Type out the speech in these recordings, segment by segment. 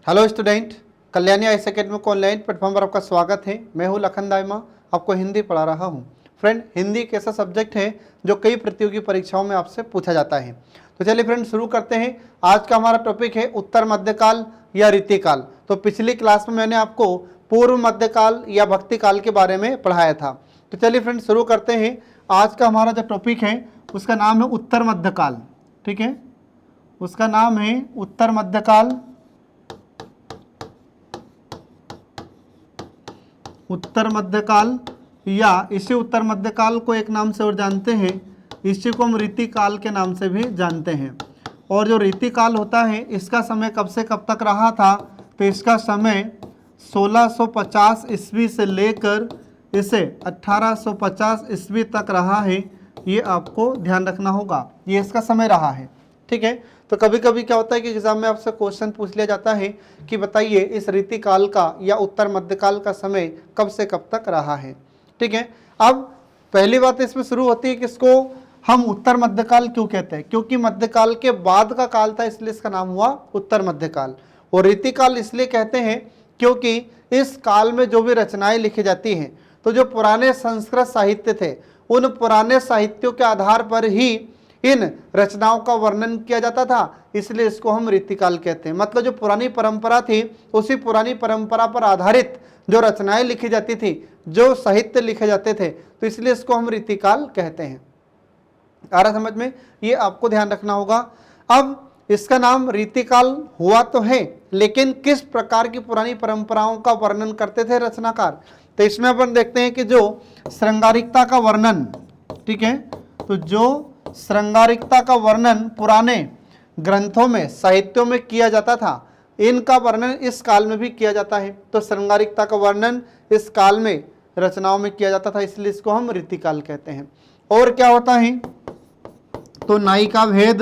Hello student, Kalyani IAS academy को online platform पर आपका स्वागत है। मैं हूं लखन दाइमा, आपको हिंदी पढ़ा रहा हूं। फ्रेंड, हिंदी एक ऐसा सब्जेक्ट है जो कई प्रतियोगी परीक्षाओं में आपसे पूछा जाता है। तो चलिए फ्रेंड शुरू करते हैं। आज का हमारा टॉपिक है उत्तर मध्यकाल या रीतिकाल। तो पिछली क्लास में मैंने आपको पूर्व मध्यकाल या भक्तिकाल के बारे में पढ़ाया था। तो चलिए फ्रेंड शुरू करते हैं। आज का हमारा जो टॉपिक है उसका नाम है उत्तर मध्यकाल। ठीक है, उसका नाम है उत्तर मध्यकाल। उत्तर मध्यकाल या इसी उत्तर मध्यकाल को एक नाम से और जानते हैं, इसी को हम रीतिकाल के नाम से भी जानते हैं। और जो रीतिकाल होता है इसका समय कब से कब तक रहा था, तो इसका समय 1650 ईस्वी से लेकर इसे 1850 ईस्वी तक रहा है। ये आपको ध्यान रखना होगा, ये इसका समय रहा है। ठीक है, तो कभी कभी क्या होता है कि एग्जाम में आपसे क्वेश्चन पूछ लिया जाता है कि बताइए इस रीतिकाल का या उत्तर मध्यकाल का समय कब से कब तक रहा है। ठीक है, अब पहली बात इसमें शुरू होती है कि इसको हम उत्तर मध्यकाल क्यों कहते हैं, क्योंकि मध्यकाल के बाद का काल था इसलिए इसका नाम हुआ उत्तर मध्यकाल। और रीतिकाल इसलिए कहते हैं क्योंकि इस काल में जो भी रचनाएं लिखी जाती हैं, तो जो पुराने संस्कृत साहित्य थे उन पुराने साहित्यों के आधार पर ही इन रचनाओं का वर्णन किया जाता था, इसलिए इसको हम रीतिकाल कहते हैं। मतलब जो पुरानी परंपरा थी उसी पुरानी परंपरा पर आधारित जो रचनाएं लिखी जाती थी, जो साहित्य लिखे जाते थे, तो इसलिए इसको हम रीतिकाल कहते हैं। आ रहा समझ में, ये आपको ध्यान रखना होगा। अब इसका नाम रीतिकाल हुआ तो है, लेकिन किस प्रकार की पुरानी परंपराओं का वर्णन करते थे रचनाकार, तो इसमें अपन देखते हैं कि जो श्रृंगारिकता का वर्णन, ठीक है, तो जो श्रृंगारिकता का वर्णन पुराने ग्रंथों में साहित्यों में किया जाता था, इनका वर्णन इस काल में भी किया जाता है। तो श्रृंगारिकता का वर्णन इस काल में रचनाओं में किया जाता था, इसलिए इसको हम रीतिकाल कहते हैं। और क्या होता है, तो नायिका भेद।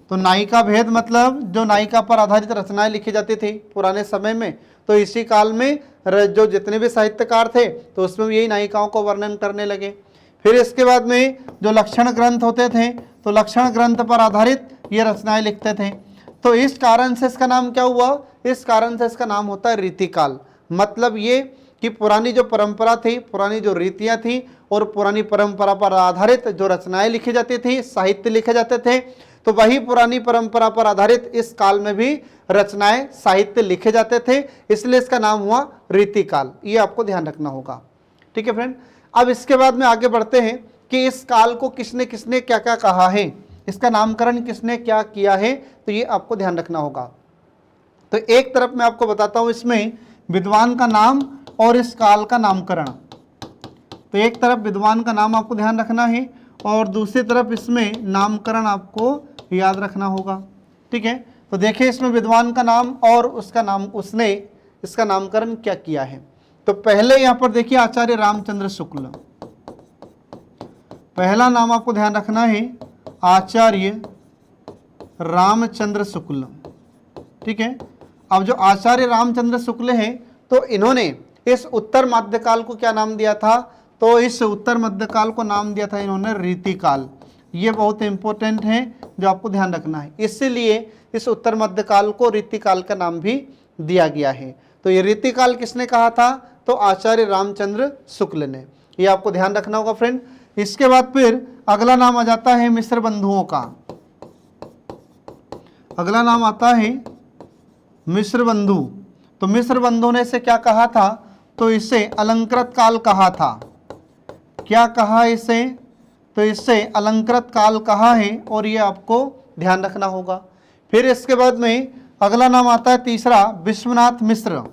तो नायिका भेद मतलब जो नायिका पर आधारित रचनाएं लिखी जाती थी पुराने समय में, तो इसी काल में जो जितने भी साहित्यकार थे तो उसमें यही नायिकाओं को वर्णन करने लगे। फिर इसके बाद में जो लक्षण ग्रंथ होते थे, तो लक्षण ग्रंथ पर आधारित ये रचनाएं लिखते थे। तो इस कारण से इसका नाम क्या हुआ, इस कारण से इसका नाम होता है रीतिकाल। मतलब ये कि पुरानी जो परंपरा थी, पुरानी जो रीतियां थी और पुरानी परंपरा पर आधारित जो रचनाएं लिखी जाती थी, साहित्य लिखे जाते थे, तो वही पुरानी परंपरा पर आधारित इस काल में भी रचनाएं साहित्य लिखे जाते थे, इसलिए इसका नाम हुआ रीतिकाल। ये आपको ध्यान रखना होगा। ठीक है फ्रेंड, अब इसके बाद में आगे बढ़ते हैं कि इस काल को किसने किसने क्या क्या कहा है, इसका नामकरण किसने क्या किया है, तो ये आपको ध्यान रखना होगा। तो एक तरफ मैं आपको बताता हूं इसमें विद्वान का नाम और इस काल का नामकरण। तो एक तरफ विद्वान का नाम आपको ध्यान रखना है और दूसरी तरफ इसमें नामकरण आपको याद रखना होगा। ठीक है, तो देखिए इसमें विद्वान का नाम और उसका नाम, उसने इसका नामकरण क्या किया है। तो पहले यहां पर देखिए आचार्य रामचंद्र शुक्ल, पहला नाम आपको ध्यान रखना है आचार्य रामचंद्र शुक्ल। ठीक है, अब जो आचार्य रामचंद्र शुक्ल हैं, तो इन्होंने इस उत्तर मध्यकाल को क्या नाम दिया था, तो इस उत्तर मध्यकाल को नाम दिया था इन्होंने रीतिकाल। ये बहुत इंपॉर्टेंट है जो आपको ध्यान रखना है, इसीलिए इस उत्तर मध्यकाल को रीतिकाल का नाम भी दिया गया है। तो ये रीतिकाल किसने कहा था, तो आचार्य रामचंद्र शुक्ल ने। ये आपको ध्यान रखना होगा फ्रेंड। इसके बाद फिर अगला नाम आ जाता है मिश्र बंधुओं का। अगला नाम आता है मिश्र बंधु। तो मिश्र बंधु ने इसे क्या कहा था, तो इसे अलंकृत काल कहा था। क्या कहा इसे, तो इसे अलंकृत काल कहा है, और ये आपको ध्यान रखना होगा। फिर इसके बाद में अगला नाम आता है तीसरा विश्वनाथ मिश्र।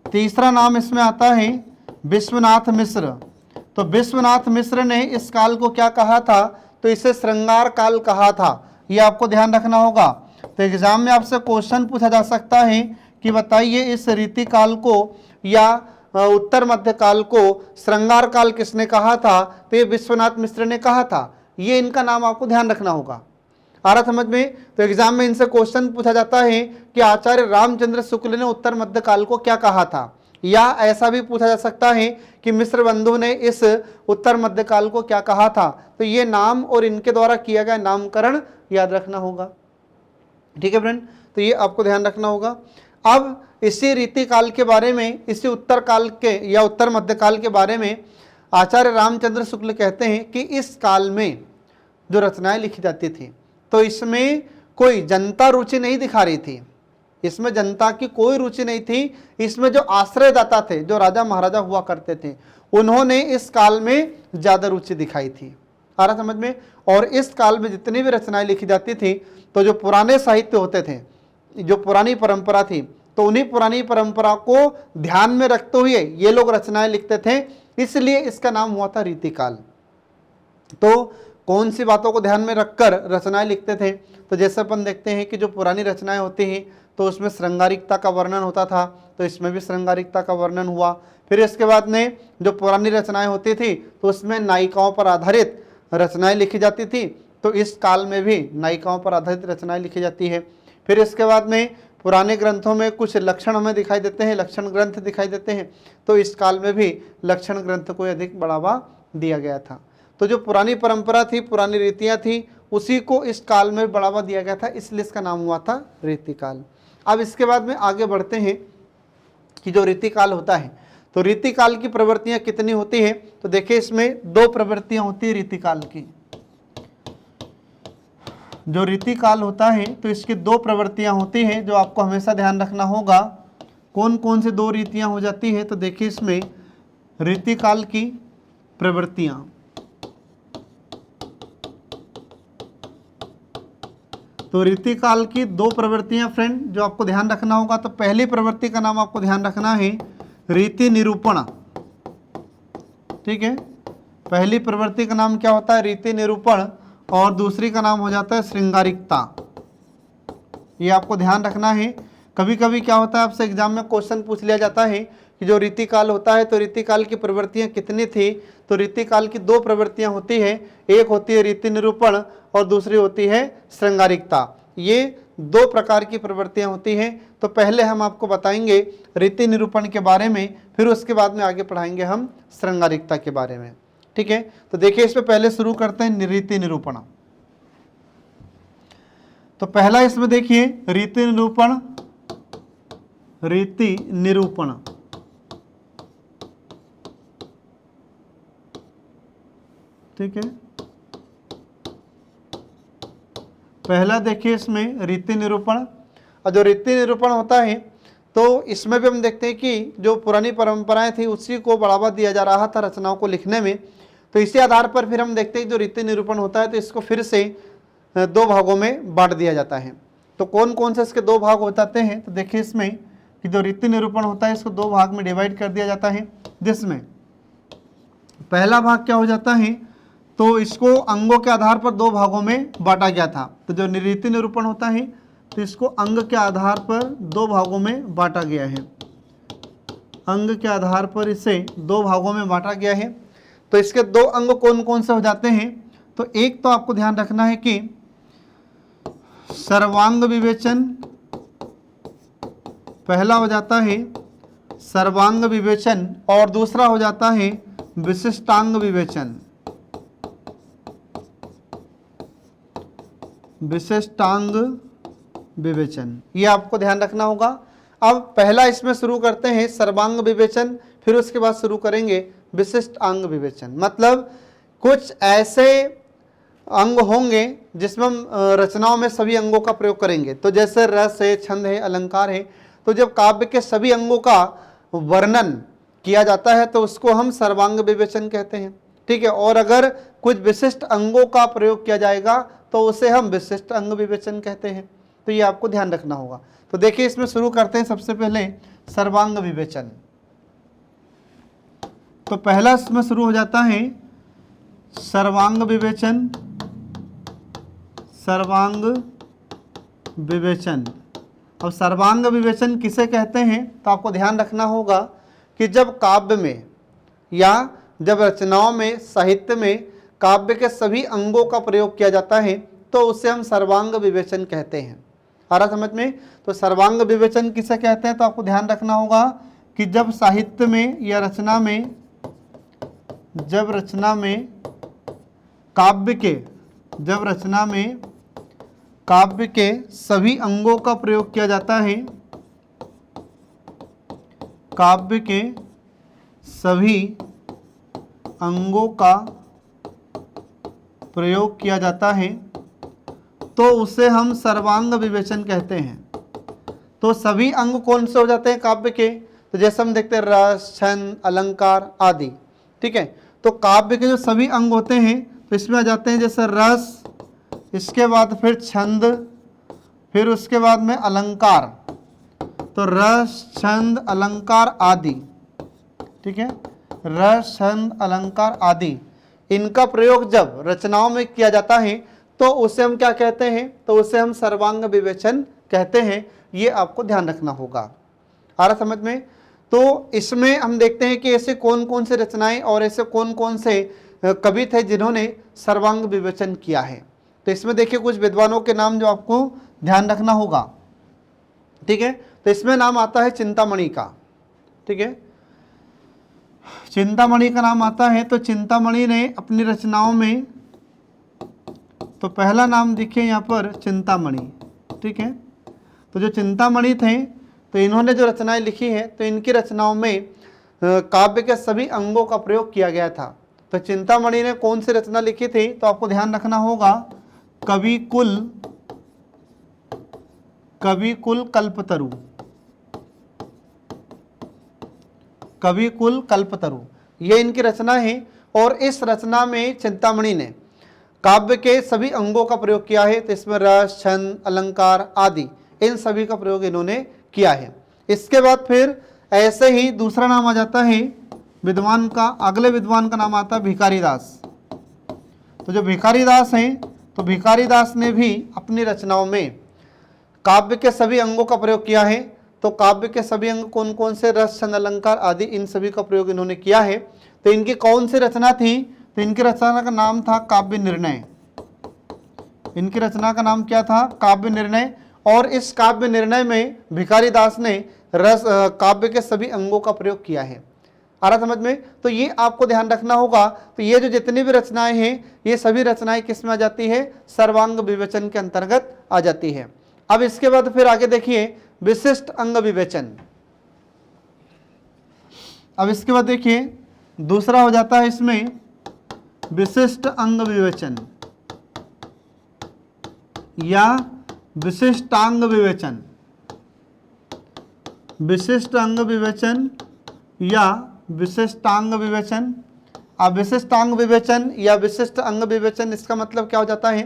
तीसरा नाम इसमें आता है विश्वनाथ मिश्र। तो विश्वनाथ मिश्र ने इस काल को क्या कहा था, तो इसे श्रृंगार काल कहा था। ये आपको ध्यान रखना होगा। तो एग्जाम में आपसे क्वेश्चन पूछा जा सकता है कि बताइए इस रीतिकाल को या उत्तर मध्यकाल को श्रृंगार काल किसने कहा था, तो ये विश्वनाथ मिश्र ने कहा था। ये इनका नाम आपको ध्यान रखना होगा। आ रहा समझ में, तो एग्जाम में इनसे क्वेश्चन पूछा जाता है कि आचार्य रामचंद्र शुक्ल ने उत्तर मध्यकाल को क्या कहा था, या ऐसा भी पूछा जा सकता है कि मिश्र बंधु ने इस उत्तर मध्यकाल को क्या कहा था। तो ये नाम और इनके द्वारा किया गया नामकरण याद रखना होगा। ठीक है फ्रेंड, तो ये आपको ध्यान रखना होगा। अब इसी रीति काल के बारे में, इसी उत्तर काल के या उत्तर मध्यकाल के बारे में आचार्य रामचंद्र शुक्ल कहते हैं कि इस काल में जो रचनाएं लिखी जाती थी तो इसमें कोई जनता रुचि नहीं दिखा रही थी, इसमें जनता की कोई रुचि नहीं थी। इसमें जो आश्रयदाता थे, जो राजा महाराजा हुआ करते थे, उन्होंने इस काल में ज़्यादा रुचि दिखाई थी। आ रहा समझ में। और इस काल में जितनी भी रचनाएं लिखी जाती थी तो जो पुराने साहित्य होते थे, जो पुरानी परंपरा थी, तो उन्हीं पुरानी परंपरा को ध्यान में रखते हुए ये लोग रचनाएं लिखते थे, इसलिए इसका नाम हुआ था रीतिकाल। तो कौन सी बातों को ध्यान में रखकर रचनाएं लिखते थे? तो जैसे अपन देखते हैं कि जो पुरानी रचनाएं होती हैं तो उसमें श्रृंगारिकता का वर्णन होता था, तो इसमें भी श्रृंगारिकता का वर्णन हुआ। फिर इसके बाद में जो पुरानी रचनाएं होती थी तो उसमें नायिकाओं पर आधारित रचनाएं लिखी जाती थी, तो इस काल में भी नायिकाओं पर आधारित रचनाएं लिखी जाती है। फिर इसके बाद में पुराने ग्रंथों में कुछ लक्षण हमें दिखाई देते हैं, लक्षण ग्रंथ दिखाई देते हैं, तो इस काल में भी लक्षण ग्रंथ को अधिक बढ़ावा दिया गया था। तो जो पुरानी परंपरा थी, पुरानी रीतियाँ थी, उसी को इस काल में बढ़ावा दिया गया था, इसलिए इसका नाम हुआ था रीतिकाल। अब इसके बाद में आगे बढ़ते हैं कि जो रीतिकाल होता है तो रीतिकाल की प्रवृत्तियां कितनी होती है? तो देखिए इसमें दो प्रवृत्तियां होती है रीतिकाल की। जो रीतिकाल होता है तो इसकी दो प्रवृत्तियां होती हैं जो आपको हमेशा ध्यान रखना होगा। कौन कौन से दो रीतियां हो जाती है? तो देखिए इसमें रीतिकाल की प्रवृत्तियां, तो रीतिकाल की दो प्रवृत्तियां फ्रेंड जो आपको ध्यान रखना होगा। तो पहली प्रवृत्ति का नाम आपको ध्यान रखना है रीति निरूपण। ठीक है, पहली प्रवृत्ति का नाम क्या होता है? रीति निरूपण। और दूसरी का नाम हो जाता है श्रृंगारिकता। ये आपको ध्यान रखना है। कभी कभी क्या होता है, आपसे एग्जाम में क्वेश्चन पूछ लिया जाता है कि जो रीतिकाल होता है तो रीतिकाल की प्रवृत्तियां कितनी थी? तो रीतिकाल की दो प्रवृत्तियां होती है, एक होती है रीति निरूपण और दूसरी होती है श्रृंगारिकता। ये दो प्रकार की प्रवृत्तियां होती हैं। तो पहले हम आपको बताएंगे रीति निरूपण के बारे में, फिर उसके बाद में आगे पढ़ाएंगे हम श्रृंगारिकता के बारे में। ठीक है, तो देखिए इसमें पहले शुरू करते हैं रीति निरूपण। तो पहला इसमें देखिए रीति निरूपण, रीति निरूपण। ठीक है, पहला देखिए इसमें रीति निरूपण। और जो रीति निरूपण होता है तो इसमें भी हम देखते हैं कि जो पुरानी परंपराएं थी उसी को बढ़ावा दिया जा रहा था रचनाओं को लिखने में। तो इसी आधार पर फिर हम देखते हैं जो रीति निरूपण होता है तो इसको फिर से दो भागों में बांट दिया जाता है। तो कौन कौन से इसके दो भाग हो जाते हैं? तो देखिए इसमें कि जो रीति निरूपण होता है इसको दो भाग में डिवाइड कर दिया जाता है, जिसमें पहला भाग क्या हो जाता है? तो इसको अंगों के आधार पर दो भागों में बांटा गया था। तो जो रीति निरूपण होता है तो इसको अंग के आधार पर दो भागों में बांटा गया है। अंग के आधार पर इसे दो भागों में बांटा गया है। तो इसके दो अंग कौन कौन से हो जाते हैं? तो एक तो आपको ध्यान रखना है कि सर्वांग विवेचन, पहला हो जाता है सर्वांग विवेचन और दूसरा हो जाता है विशिष्टांग विवेचन। विशिष्टांग विवेचन, ये आपको ध्यान रखना होगा। अब पहला इसमें शुरू करते हैं सर्वांग विवेचन, फिर उसके बाद शुरू करेंगे विशिष्ट अंग विवेचन। मतलब कुछ ऐसे अंग होंगे जिसमें हम रचनाओं में सभी अंगों का प्रयोग करेंगे। तो जैसे रस है, छंद है, अलंकार है, तो जब काव्य के सभी अंगों का वर्णन किया जाता है तो उसको हम सर्वांग विवेचन कहते हैं। ठीक है, और अगर कुछ विशिष्ट अंगों का प्रयोग किया जाएगा तो उसे हम विशिष्ट अंग विवेचन कहते हैं। तो ये आपको ध्यान रखना होगा। तो देखिए इसमें शुरू करते हैं सबसे पहले सर्वांग विवेचन। तो पहला इसमें शुरू हो जाता है सर्वांग विवेचन। सर्वांग विवेचन, अब सर्वांग विवेचन किसे कहते हैं? तो आपको ध्यान रखना होगा कि जब काव्य में या जब रचनाओं में, साहित्य में काव्य के सभी अंगों का प्रयोग किया जाता है तो उसे हम सर्वांग विवेचन कहते हैं। आ रहा समझ में? तो सर्वांग विवेचन किसे कहते हैं? तो आपको ध्यान रखना होगा कि जब साहित्य में या रचना में, जब रचना में काव्य के, जब रचना में काव्य के सभी अंगों का प्रयोग किया जाता है, काव्य के सभी अंगों का प्रयोग किया जाता है तो उसे हम सर्वांग विवेचन कहते हैं। तो सभी अंग कौन से हो जाते हैं काव्य के? तो जैसे हम देखते हैं रस, छंद, अलंकार आदि। ठीक है, तो काव्य के जो सभी अंग होते हैं तो इसमें आ जाते हैं जैसे रस, इसके बाद फिर छंद, फिर उसके बाद में अलंकार। तो रस, छंद, अलंकार आदि। ठीक है, रस, छंद, अलंकार आदि, इनका प्रयोग जब रचनाओं में किया जाता है तो उसे हम क्या कहते हैं? तो उसे हम सर्वांग विवेचन कहते हैं। ये आपको ध्यान रखना होगा। आ रहा समझ में? तो इसमें हम देखते हैं कि ऐसे कौन कौन से रचनाएं और ऐसे कौन कौन से कवि थे जिन्होंने सर्वांग विवेचन किया है। तो इसमें देखिए कुछ विद्वानों के नाम जो आपको ध्यान रखना होगा। ठीक है, तो इसमें नाम आता है चिंतामणि का। ठीक है, चिंतामणि का नाम आता है। तो चिंतामणि ने अपनी रचनाओं में, तो पहला नाम देखिए यहाँ पर चिंतामणि। ठीक है, तो जो चिंतामणि थे तो इन्होंने जो रचनाएं लिखी हैं तो इनकी रचनाओं में काव्य के सभी अंगों का प्रयोग किया गया था। तो चिंतामणि ने कौन सी रचना लिखी थी? तो आपको ध्यान रखना होगा कविकुल, कविकुल कल्पतरु, कविकुल कल्पतरु, ये इनकी रचना है। और इस रचना में चिंतामणि ने काव्य के सभी अंगों का प्रयोग किया है। तो इसमें रस, छंद, अलंकार आदि इन सभी का प्रयोग इन्होंने किया है। इसके बाद फिर ऐसे ही दूसरा नाम आ जाता है विद्वान का। अगले विद्वान का नाम आता है भिखारीदास। तो जो भिखारीदास हैं तो भिखारीदास ने भी अपनी रचनाओं में काव्य के सभी अंगों का प्रयोग किया है। तो काव्य के सभी अंग कौन कौन से? रस, छंद, अलंकार आदि, इन सभी का प्रयोग इन्होंने किया है। तो इनकी कौन सी रचना थी? तो इनकी रचना का नाम था काव्य निर्णय। इनकी रचना का नाम क्या था? काव्य निर्णय। और इस काव्य निर्णय में भिखारीदास ने रस काव्य के सभी अंगों का प्रयोग किया है। आ रहा समझ में? तो ये आपको ध्यान रखना होगा। तो ये जो जितनी भी रचनाएं हैं ये सभी रचनाएं किस में आ जाती है? सर्वांग विवेचन के अंतर्गत आ जाती है। अब इसके बाद फिर आगे देखिए विशिष्ट अंग विवेचन। अब इसके बाद देखिए दूसरा हो जाता है इसमें विशिष्ट अंग विवेचन या विशिष्टांग विवेचन। विशिष्ट अंग विवेचन या विशिष्टांग विवेचन। अब विशिष्टांग विवेचन या विशिष्ट अंग विवेचन, इसका मतलब क्या हो जाता है?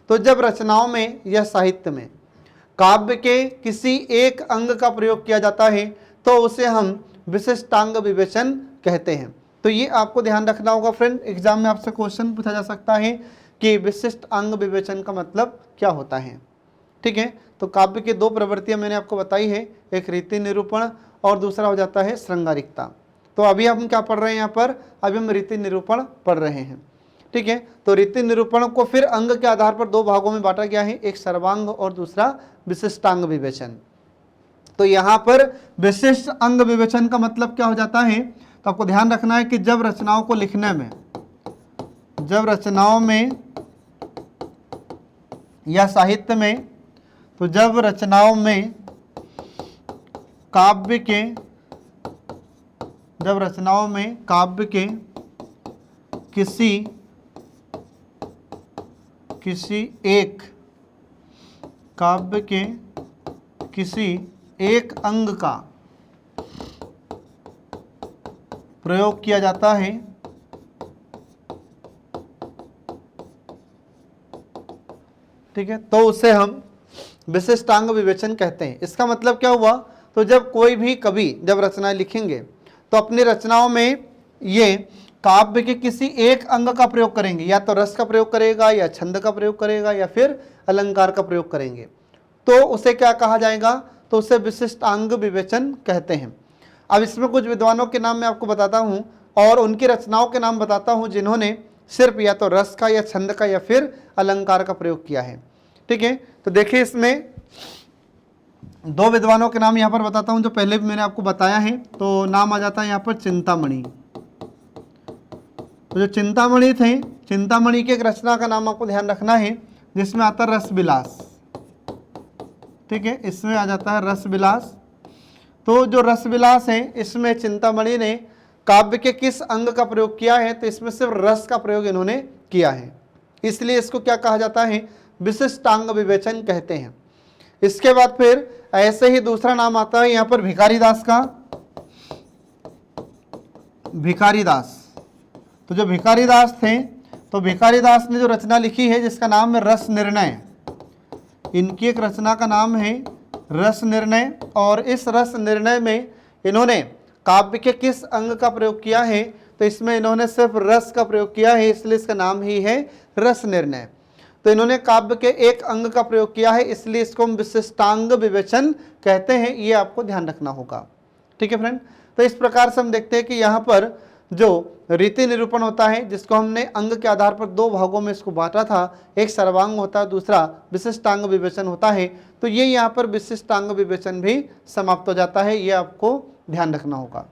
तो जब रचनाओं में या साहित्य में काव्य के किसी एक अंग का प्रयोग किया जाता है तो उसे हम विशिष्टांग विवेचन कहते हैं। तो ये आपको ध्यान रखना होगा फ्रेंड। एग्जाम में आपसे क्वेश्चन पूछा जा सकता है कि विशिष्ट अंग विवेचन का मतलब क्या होता है। ठीक है, तो काव्य की दो प्रवृत्तियां मैंने आपको बताई है, एक रीति निरूपण और दूसरा हो जाता है श्रृंगारिकता। तो अभी हम क्या पढ़ रहे हैं यहाँ पर? अभी हम रीति निरूपण पढ़ रहे हैं। ठीक है, तो रीति निरूपण को फिर अंग के आधार पर दो भागों में बांटा गया है, एक सर्वांग और दूसरा विशिष्टांग विवेचन। तो यहाँ पर विशिष्ट अंग विवेचन का मतलब क्या हो जाता है? तो आपको ध्यान रखना है कि जब रचनाओं को लिखने में, जब रचनाओं में या साहित्य में, तो जब रचनाओं में काव्य के, जब रचनाओं में काव्य के किसी एक काव्य के किसी एक अंग का प्रयोग किया जाता है ठीक है, तो उसे हम विशिष्टांग विवेचन कहते हैं। इसका मतलब क्या हुआ? तो जब कोई भी कवि जब रचनाएं लिखेंगे तो अपनी रचनाओं में ये काव्य के किसी एक अंग का प्रयोग करेंगे, या तो रस का प्रयोग करेगा या छंद का प्रयोग करेगा या फिर अलंकार का प्रयोग करेंगे, तो उसे क्या कहा जाएगा? तो उसे विशिष्टांग विवेचन कहते हैं। अब इसमें कुछ विद्वानों के नाम मैं आपको बताता हूँ और उनकी रचनाओं के नाम बताता हूँ जिन्होंने सिर्फ या तो रस का या छंद का या फिर अलंकार का प्रयोग किया है। ठीक है, तो देखिए इसमें दो विद्वानों के नाम यहाँ पर बताता हूँ जो पहले भी मैंने आपको बताया है। तो नाम आ जाता है यहाँ पर चिंतामणि। तो जो चिंतामणि थे, चिंतामणि की एक रचना का नाम आपको ध्यान रखना है जिसमें आता रस विलास। ठीक है, इसमें आ जाता है रस विलास। तो जो रस विलास है इसमें चिंतामणि ने काव्य के किस अंग का प्रयोग किया है, तो इसमें सिर्फ रस का प्रयोग इन्होंने किया है, इसलिए इसको क्या कहा जाता है, विशिष्टांग विवेचन कहते हैं। इसके बाद फिर ऐसे ही दूसरा नाम आता है यहाँ पर भिखारी दास का, भिखारी दास। तो जो भिखारी दास थे, तो भिखारी दास ने जो रचना लिखी है जिसका नाम है रस निर्णय, इनकी एक रचना का नाम है रस निर्णय। और इस रस निर्णय में इन्होंने काव्य के किस अंग का प्रयोग किया है, तो इसमें इन्होंने सिर्फ रस का प्रयोग किया है, इसलिए इसका नाम ही है रस निर्णय। तो इन्होंने काव्य के एक अंग का प्रयोग किया है, इसलिए इसको हम विशिष्टांग विवेचन कहते हैं, ये आपको ध्यान रखना होगा। ठीक है फ्रेंड, तो इस प्रकार से हम देखते हैं कि यहाँ पर जो रीति निरूपण होता है, जिसको हमने अंग के आधार पर दो भागों में इसको बांटा था, एक सर्वांग होता है, दूसरा विशिष्टांग विवेचन होता है। तो ये यहाँ पर विशिष्टांग विवेचन भी समाप्त हो जाता है, ये आपको ध्यान रखना होगा।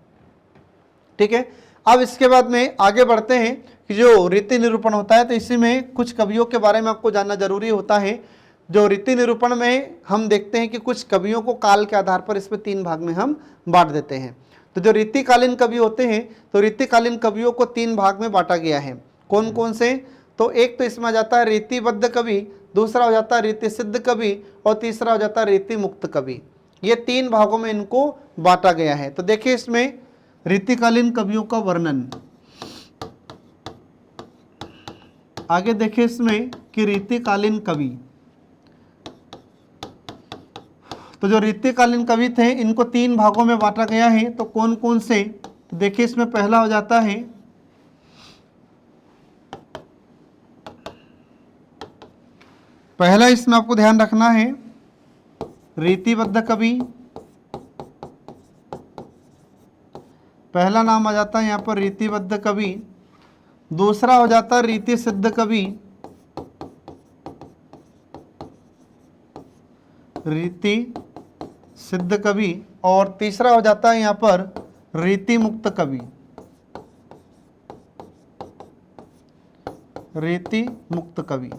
ठीक है, अब इसके बाद में आगे बढ़ते हैं कि जो रीति निरूपण होता है, तो इसी में कुछ कवियों के बारे में आपको जानना जरूरी होता है। जो रीति निरूपण में हम देखते हैं कि कुछ कवियों को काल के आधार पर इसमें तीन भाग में हम बांट देते हैं। तो जो रीतिकालीन कवि होते हैं, तो रीतिकालीन कवियों को तीन भाग में बांटा गया है। कौन कौन से, तो एक तो इसमें आ जाता है रीतिबद्ध कवि, दूसरा हो जाता है रीति सिद्ध कवि, और तीसरा हो जाता है रीति मुक्त कवि। ये तीन भागों में इनको बांटा गया है। तो देखिए इसमें रीतिकालीन कवियों का वर्णन, आगे देखिए इसमें कि रीतिकालीन कवि, तो जो रीतिकालीन कवि थे इनको तीन भागों में बांटा गया है। तो कौन कौन से, तो देखिए इसमें पहला हो जाता है पहला, इसमें आपको ध्यान रखना है रीतिबद्ध कवि, पहला नाम आ जाता है यहाँ पर रीतिबद्ध कवि। दूसरा हो जाता है रीति सिद्ध कवि, रीति सिद्ध कवि, और तीसरा हो जाता है यहाँ पर रीति मुक्त कवि, रीति मुक्त कवि।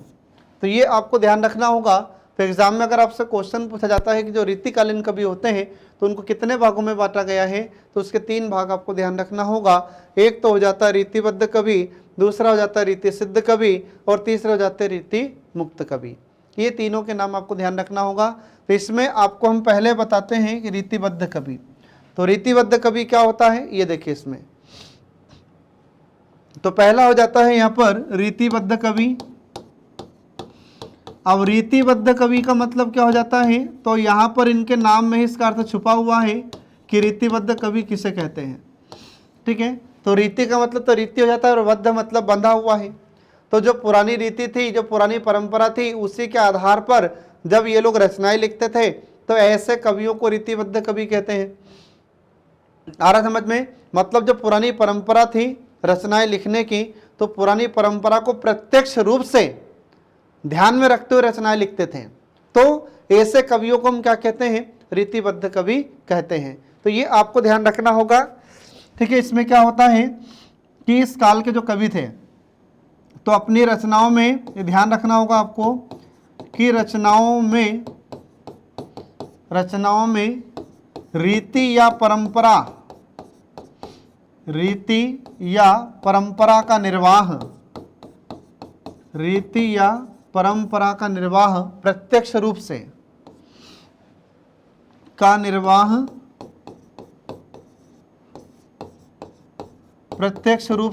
तो ये आपको ध्यान रखना होगा। तो एग्जाम में अगर आपसे क्वेश्चन पूछा जाता है कि जो रीतिकालीन कवि होते हैं तो उनको कितने भागों में बांटा गया है, तो उसके तीन भाग आपको ध्यान रखना होगा। एक तो हो जाता है रीतिबद्ध कवि, दूसरा हो जाता है रीति सिद्ध कवि, और तीसरा हो जाते हैं रीति मुक्त कवि। ये तीनों के नाम आपको ध्यान रखना होगा। तो इसमें आपको हम पहले बताते हैं कि रीतिबद्ध कवि। तो रीतिबद्ध कवि क्या होता है, ये देखिए इसमें, तो पहला हो जाता है यहाँ पर रीतिबद्ध कवि। अब रीतिबद्ध कवि का मतलब क्या हो जाता है, तो यहाँ पर इनके नाम में ही इसका अर्थ छुपा हुआ है कि रीतिबद्ध कवि किसे कहते हैं। ठीक है, तो रीति का मतलब तो रीति हो जाता है, और बद्ध मतलब बंधा हुआ है। तो जो पुरानी रीति थी, जो पुरानी परंपरा थी, उसी के आधार पर जब ये लोग रचनाएं लिखते थे, तो ऐसे कवियों को रीतिबद्ध कवि कहते हैं। आ रहा समझ में, मतलब जो पुरानी परंपरा थी रचनाएं लिखने की, तो पुरानी परंपरा को प्रत्यक्ष रूप से ध्यान में रखते हुए रचनाएं लिखते थे, तो ऐसे कवियों को हम क्या कहते हैं, रीतिबद्ध कवि कहते हैं। तो ये आपको ध्यान रखना होगा। ठीक है, इसमें क्या होता है कि इस काल के जो कवि थे, तो अपनी रचनाओं में ये ध्यान रखना होगा आपको कि रचनाओं में रीति या परंपरा का निर्वाह, रीति या परंपरा का निर्वाह प्रत्यक्ष रूप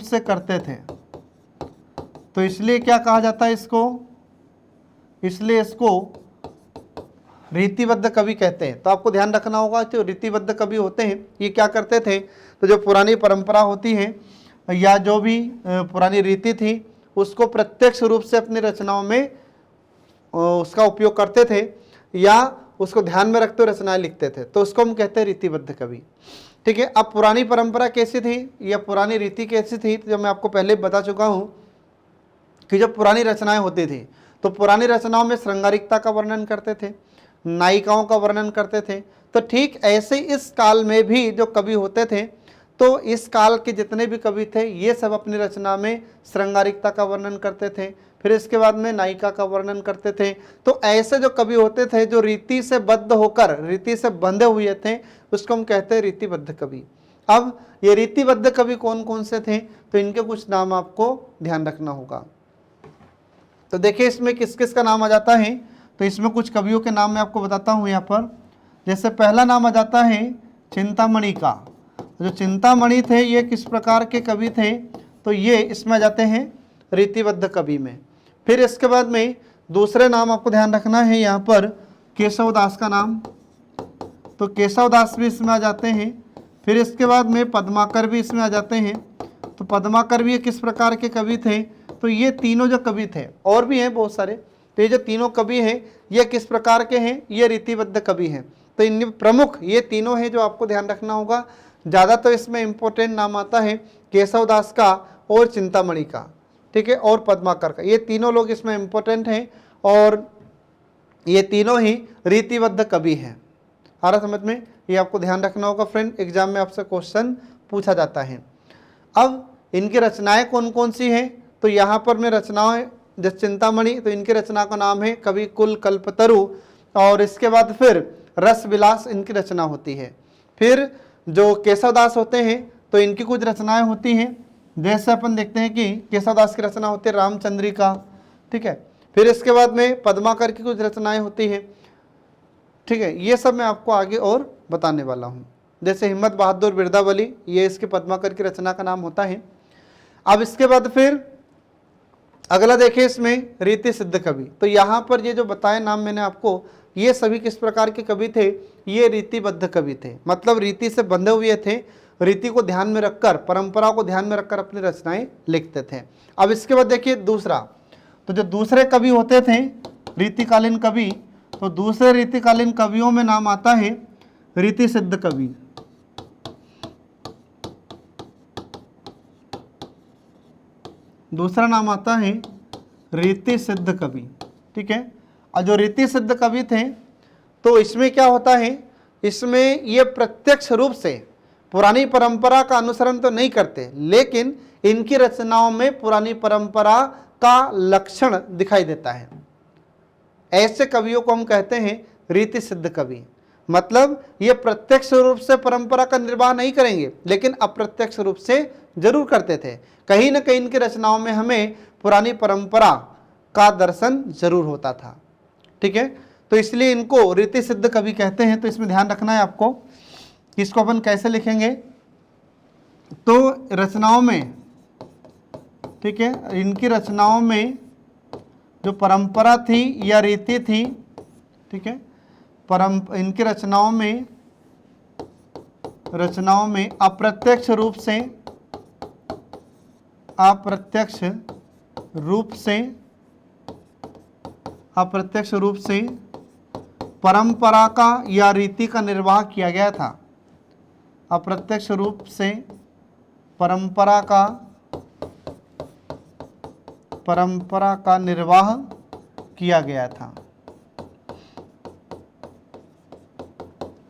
से करते थे। तो इसलिए क्या कहा जाता है इसको, इसलिए इसको रीतिबद्ध कवि कहते हैं। तो आपको ध्यान रखना होगा जो रीतिबद्ध कवि होते हैं ये क्या करते थे, तो जो पुरानी परंपरा होती है या जो भी पुरानी रीति थी उसको प्रत्यक्ष रूप से अपनी रचनाओं में उसका उपयोग करते थे, या उसको ध्यान में रखते हुए रचनाएं लिखते थे, तो उसको हम कहते हैं रीतिबद्ध कवि। ठीक है, अब पुरानी परंपरा कैसी थी या पुरानी रीति कैसी थी, तो जो मैं आपको पहले बता चुका हूँ कि जब पुरानी रचनाएं होती थी तो पुरानी रचनाओं में श्रृंगारिकता का वर्णन करते थे, नायिकाओं का वर्णन करते थे। तो ठीक ऐसे इस काल में भी जो कवि होते थे तो इस काल के जितने भी कवि थे ये सब अपनी रचना में श्रृंगारिकता का वर्णन करते थे, फिर इसके बाद में नायिका का वर्णन करते थे। तो ऐसे जो कवि होते थे जो रीति से बद्ध होकर, रीति से बंधे हुए थे, उसको हम कहते हैं रीतिबद्ध कवि। अब ये रीतिबद्ध कवि कौन कौन से थे, तो इनके कुछ नाम आपको ध्यान रखना होगा। तो देखिए इसमें किस किस का नाम आ जाता है, तो इसमें कुछ कवियों के नाम मैं आपको बताता हूँ यहाँ पर। जैसे पहला नाम आ जाता है चिंतामणि का। जो चिंतामणि थे ये किस प्रकार के कवि थे, तो ये इसमें आ जाते हैं रीतिबद्ध कवि में। फिर इसके बाद में दूसरे नाम आपको ध्यान रखना है यहाँ पर केशवदास का नाम, तो केशवदास भी इसमें आ जाते हैं। फिर इसके बाद में पद्माकर भी इसमें आ जाते हैं, तो पद्माकर भी ये किस प्रकार के कवि थे, तो ये तीनों जो कवि थे, और भी हैं बहुत सारे, तो ये जो तीनों कवि हैं ये किस प्रकार के हैं, ये रीतिबद्ध कवि हैं। तो इनमें प्रमुख ये तीनों हैं जो आपको ध्यान रखना होगा। ज़्यादा तो इसमें इम्पोर्टेंट नाम आता है केशवदास का और चिंतामणि का, ठीक है, और पद्माकर का। ये तीनों लोग इसमें इम्पोर्टेंट हैं और ये तीनों ही रीतिबद्ध कवि हैं। आ रहा समझ में, ये आपको ध्यान रखना होगा फ्रेंड, एग्जाम में आपसे क्वेश्चन पूछा जाता है। अब इनकी रचनाएं कौन कौन सी हैं, तो यहाँ पर मैं रचनाएं, जैसे चिंतामणि, तो इनकी रचना का नाम है कवि कुल कल्पतरु, और इसके बाद फिर रस विलास इनकी रचना होती है। फिर जो केशवदास होते हैं तो इनकी कुछ रचनाएं होती हैं, जैसे अपन देखते हैं कि केशवदास की रचना होती है रामचंद्रिका, ठीक है। फिर इसके बाद में पद्माकर की कुछ रचनाएं होती हैं, ठीक है। ये सब मैं आपको आगे और बताने वाला हूँ। जैसे हिम्मत बहादुर बिरदावली, ये इसके पद्माकर की रचना का नाम होता है। अब इसके बाद फिर अगला देखिए इसमें रीति सिद्ध कवि। तो यहाँ पर ये जो बताए नाम मैंने आपको, ये सभी किस प्रकार के कवि थे, ये रीतिबद्ध कवि थे, मतलब रीति से बंधे हुए थे, रीति को ध्यान में रखकर, परंपरा को ध्यान में रखकर अपनी रचनाएं लिखते थे। अब इसके बाद देखिए दूसरा, तो जो दूसरे कवि होते थे रीतिकालीन कवि, तो दूसरे रीतिकालीन कवियों में नाम आता है रीति सिद्ध कवि। दूसरा नाम आता है रीति सिद्ध कवि, ठीक है। और जो रीति सिद्ध कवि थे तो इसमें क्या होता है, इसमें ये प्रत्यक्ष रूप से पुरानी परंपरा का अनुसरण तो नहीं करते, लेकिन इनकी रचनाओं में पुरानी परंपरा का लक्षण दिखाई देता है। ऐसे कवियों को हम कहते हैं रीति सिद्ध कवि। मतलब ये प्रत्यक्ष रूप से परंपरा का निर्वाह नहीं करेंगे, लेकिन अप्रत्यक्ष रूप से जरूर करते थे। कहीं ना कहीं इनकी रचनाओं में हमें पुरानी परंपरा का दर्शन जरूर होता था, ठीक है। तो इसलिए इनको रीति सिद्ध कवि कहते हैं। तो इसमें ध्यान रखना है आपको कि इसको अपन कैसे लिखेंगे, तो रचनाओं में, ठीक है, इनकी रचनाओं में जो परंपरा थी या रीति थी, ठीक है, इनकी रचनाओं में अप्रत्यक्ष रूप से परंपरा का या रीति का निर्वाह किया गया था। अप्रत्यक्ष रूप से परंपरा का निर्वाह किया गया था,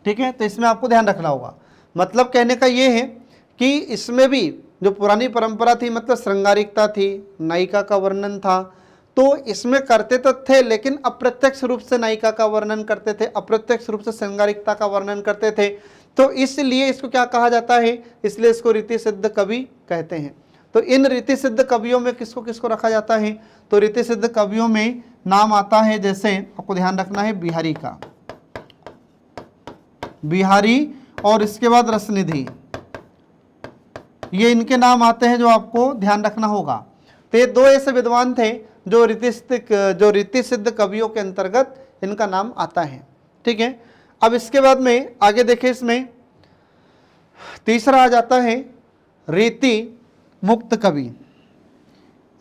ठीक है। तो इसमें आपको ध्यान रखना होगा। मतलब कहने का ये है कि इसमें भी जो पुरानी परंपरा थी, मतलब श्रृंगारिकता थी, नायिका का वर्णन था, तो इसमें करते तो थे, लेकिन अप्रत्यक्ष रूप से नायिका का वर्णन करते थे, अप्रत्यक्ष रूप से श्रृंगारिकता का वर्णन करते थे। तो इसलिए इसको क्या कहा जाता है, इसलिए इसको रीति सिद्ध कवि कहते हैं। तो इन रीति सिद्ध कवियों में किसको किसको रखा जाता है, तो रीति सिद्ध कवियों में नाम आता है, जैसे आपको ध्यान रखना है बिहारी का, बिहारी, और इसके बाद रसनिधि, ये इनके नाम आते हैं जो आपको ध्यान रखना होगा। तो ये दो ऐसे विद्वान थे जो रीति सिद्ध कवियों के अंतर्गत इनका नाम आता है, ठीक है। अब इसके बाद में आगे देखें, इसमें तीसरा आ जाता है रीति मुक्त कवि।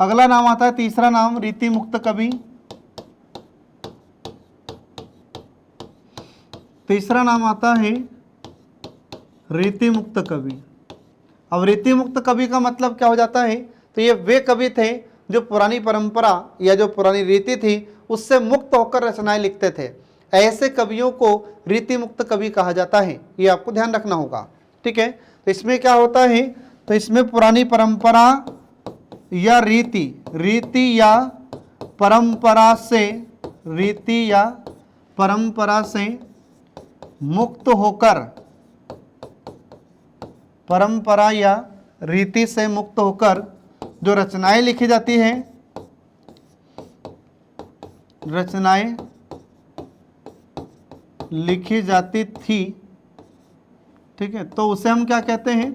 अगला नाम आता है, तीसरा नाम रीति मुक्त कवि। तीसरा नाम आता है रीति मुक्त कवि। अब रीति मुक्त कवि का मतलब क्या हो जाता है, तो ये वे कवि थे जो पुरानी परंपरा या जो पुरानी रीति थी उससे मुक्त होकर रचनाएं लिखते थे। ऐसे कवियों को रीति मुक्त कवि कहा जाता है, ये आपको ध्यान रखना होगा, ठीक है। तो इसमें क्या होता है, तो इसमें पुरानी परंपरा या रीति या परंपरा से मुक्त होकर, परंपरा या रीति से मुक्त होकर जो रचनाएं लिखी जाती हैं, रचनाएं लिखी जाती थी, ठीक है, तो उसे हम क्या कहते हैं,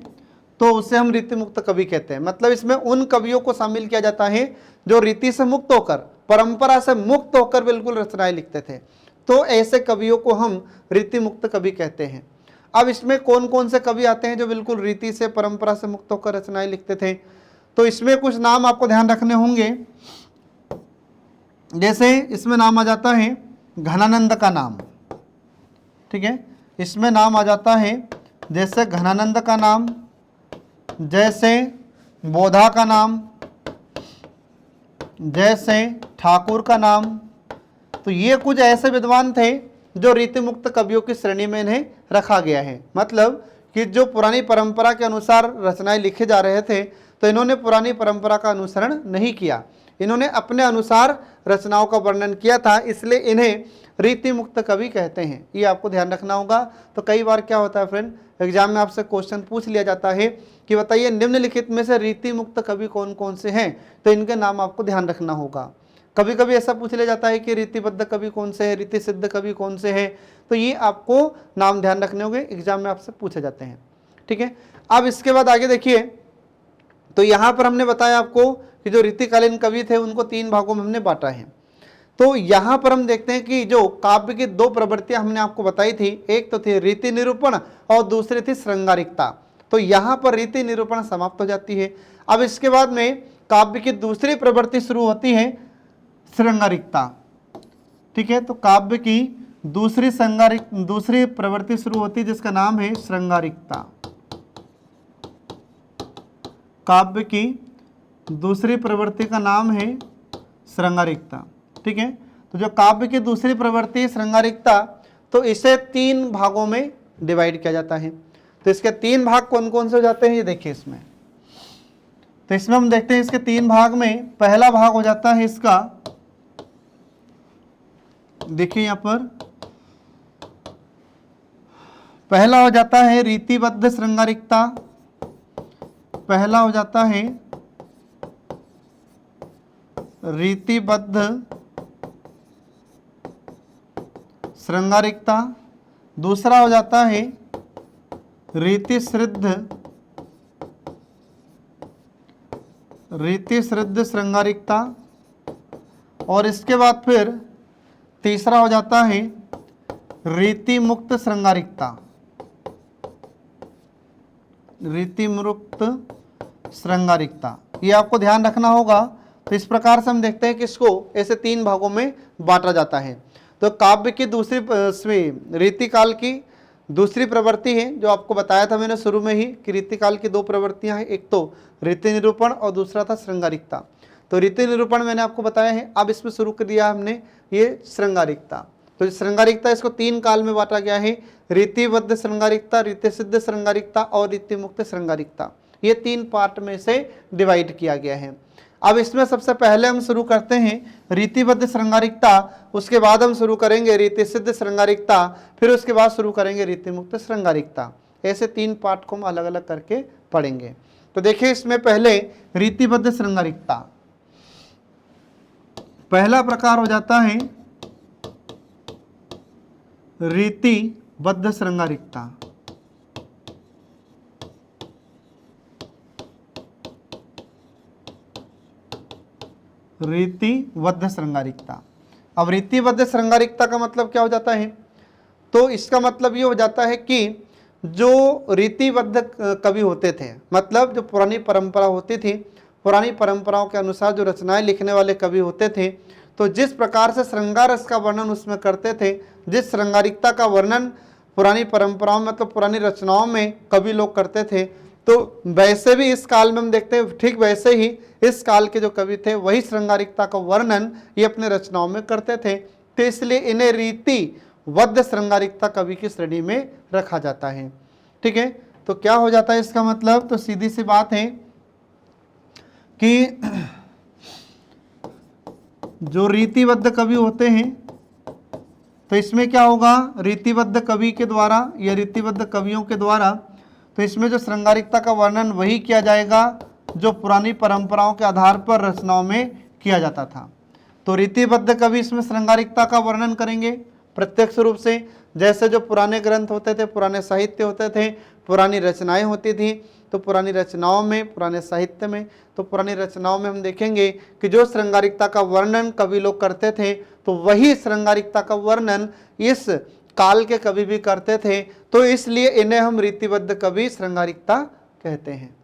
तो उसे हम रीति मुक्त कवि कहते हैं। मतलब इसमें उन कवियों को शामिल किया जाता है जो रीति से मुक्त होकर, परंपरा से मुक्त होकर बिल्कुल रचनाएं लिखते थे, तो ऐसे कवियों को हम रीति मुक्त कवि कहते हैं। अब इसमें कौन कौन से कवि आते हैं जो बिल्कुल रीति से, परंपरा से मुक्त होकर रचनाएं लिखते थे, तो इसमें कुछ नाम आपको ध्यान रखने होंगे। जैसे इसमें नाम आ जाता है घनानंद का नाम, ठीक है, इसमें नाम आ जाता है जैसे घनानंद का नाम, जैसे बोधा का नाम, जैसे ठाकुर का नाम। तो ये कुछ ऐसे विद्वान थे जो रीति मुक्त कवियों की श्रेणी में इन्हें रखा गया है। मतलब कि जो पुरानी परंपरा के अनुसार रचनाएं लिखे जा रहे थे, तो इन्होंने पुरानी परंपरा का अनुसरण नहीं किया, इन्होंने अपने अनुसार रचनाओं का वर्णन किया था, इसलिए इन्हें रीति मुक्त कवि कहते हैं। ये आपको ध्यान रखना होगा। तो कई बार क्या होता है फ्रेंड, एग्जाम में आपसे क्वेश्चन पूछ लिया जाता है कि बताइए निम्नलिखित में से रीति मुक्त कवि कौन कौन से हैं, तो इनके नाम आपको ध्यान रखना होगा। कभी कभी ऐसा पूछ लिया जाता है कि रीतिबद्ध कवि कौन से हैं, रीति सिद्ध कवि कौन से हैं, तो ये आपको नाम ध्यान रखने होंगे, एग्जाम में आपसे पूछे जाते हैं, ठीक है। अब इसके बाद आगे देखिए, तो यहाँ पर हमने बताया आपको कि जो रीतिकालीन कवि थे उनको 3 भागों में हमने बांटा है। तो यहाँ पर हम देखते हैं कि जो काव्य की 2 प्रवृत्तियां हमने आपको बताई थी, एक तो थी रीति निरूपण और दूसरी थी श्रृंगारिकता। तो यहाँ पर रीति निरूपण समाप्त हो जाती है। अब इसके बाद में काव्य की दूसरी प्रवृत्ति शुरू होती है श्रृंगारिकता, ठीक है। तो काव्य की दूसरी प्रवृत्ति शुरू होती है जिसका नाम है श्रृंगारिकता। काव्य की दूसरी प्रवृत्ति का नाम है श्रृंगारिकता, ठीक है। तो जो काव्य की दूसरी प्रवृत्ति है श्रृंगारिकता, तो इसे 3 भागों में डिवाइड किया जाता है। तो इसके 3 भाग कौन कौन से हो जाते हैं, ये देखिए इसमें। तो इसमें हम देखते हैं इसके 3 भाग में पहला भाग हो जाता है इसका, देखिए यहां पर पहला हो जाता है रीतिबद्ध श्रृंगारिकता, पहला हो जाता है रीतिबद्ध श्रृंगारिकता, दूसरा हो जाता है रीति श्रद्ध श्रृंगारिकता, और इसके बाद फिर तीसरा हो जाता है रीति मुक्त श्रृंगारिकता, रीति मुक्त श्रृंगारिकता। ये आपको ध्यान रखना होगा। तो इस प्रकार से हम देखते हैं कि इसको ऐसे 3 भागों में बांटा जाता है। तो काव्य की दूसरी रीतिकाल की दूसरी प्रवृत्ति है, जो आपको बताया था मैंने शुरू में ही कि रीतिकाल की 2 प्रवृत्तियां हैं, एक तो रीति निरूपण और दूसरा था श्रृंगारिकता। तो रीति निरूपण मैंने आपको बताया है, अब इसमें शुरू कर दिया हमने ये श्रृंगारिकता। तो श्रृंगारिकता इसको 3 काल में बांटा गया है, रीतिबद्ध श्रृंगारिकता, रीति सिद्ध श्रृंगारिकता और रीति मुक्त श्रृंगारिकता। ये 3 पार्ट में से डिवाइड किया गया है। अब इसमें सबसे पहले हम शुरू करते हैं रीतिबद्ध श्रृंगारिकता, उसके बाद हम शुरू करेंगे रीति सिद्ध श्रृंगारिकता, फिर उसके बाद शुरू करेंगे रीति मुक्त श्रृंगारिकता। ऐसे 3 पार्ट को हम अलग अलग करके पढ़ेंगे। तो देखिए इसमें पहले रीतिबद्ध श्रृंगारिकता, पहला प्रकार हो जाता है रीतिबद्ध श्रृंगारिकता। रीतिबद्ध श्रृंगारिकता। अब रीतिबद्ध श्रृंगारिकता का मतलब क्या हो जाता है, तो इसका मतलब ये हो जाता है कि जो रीतिबद्ध कवि होते थे, मतलब जो पुरानी परंपरा होती थी, पुरानी परंपराओं के अनुसार जो रचनाएं लिखने वाले कवि होते थे, तो जिस प्रकार से श्रृंगार रस का वर्णन उसमें करते थे, जिस श्रृंगारिकता का वर्णन पुरानी परंपराओं में, मतलब पुरानी रचनाओं में कवि लोग करते थे, तो वैसे भी इस काल में हम देखते हैं ठीक वैसे ही इस काल के जो कवि थे वही श्रृंगारिकता का वर्णन ये अपने रचनाओं में करते थे। तो इसलिए इन्हें रीतिबद्ध श्रृंगारिकता कवि की श्रेणी में रखा जाता है, ठीक है। तो क्या हो जाता है इसका मतलब, तो सीधी सी बात है कि जो रीतिबद्ध कवि होते हैं तो इसमें क्या होगा, रीतिबद्ध कवि के द्वारा या रीतिबद्ध कवियों के द्वारा, तो इसमें जो श्रृंगारिकता का वर्णन वही किया जाएगा जो पुरानी परंपराओं के आधार पर रचनाओं में किया जाता था। तो रीतिबद्ध कवि इसमें श्रृंगारिकता का वर्णन करेंगे प्रत्यक्ष रूप से, जैसे जो पुराने ग्रंथ होते थे, पुराने साहित्य होते थे, पुरानी रचनाएं होती थी, तो पुरानी रचनाओं में, पुराने साहित्य में, तो पुरानी रचनाओं में हम देखेंगे कि जो श्रृंगारिकता का वर्णन कवि लोग करते थे तो वही श्रृंगारिकता का वर्णन इस काल के कवि भी करते थे, तो इसलिए इन्हें हम रीतिबद्ध कवि श्रृंगारिकता कहते हैं।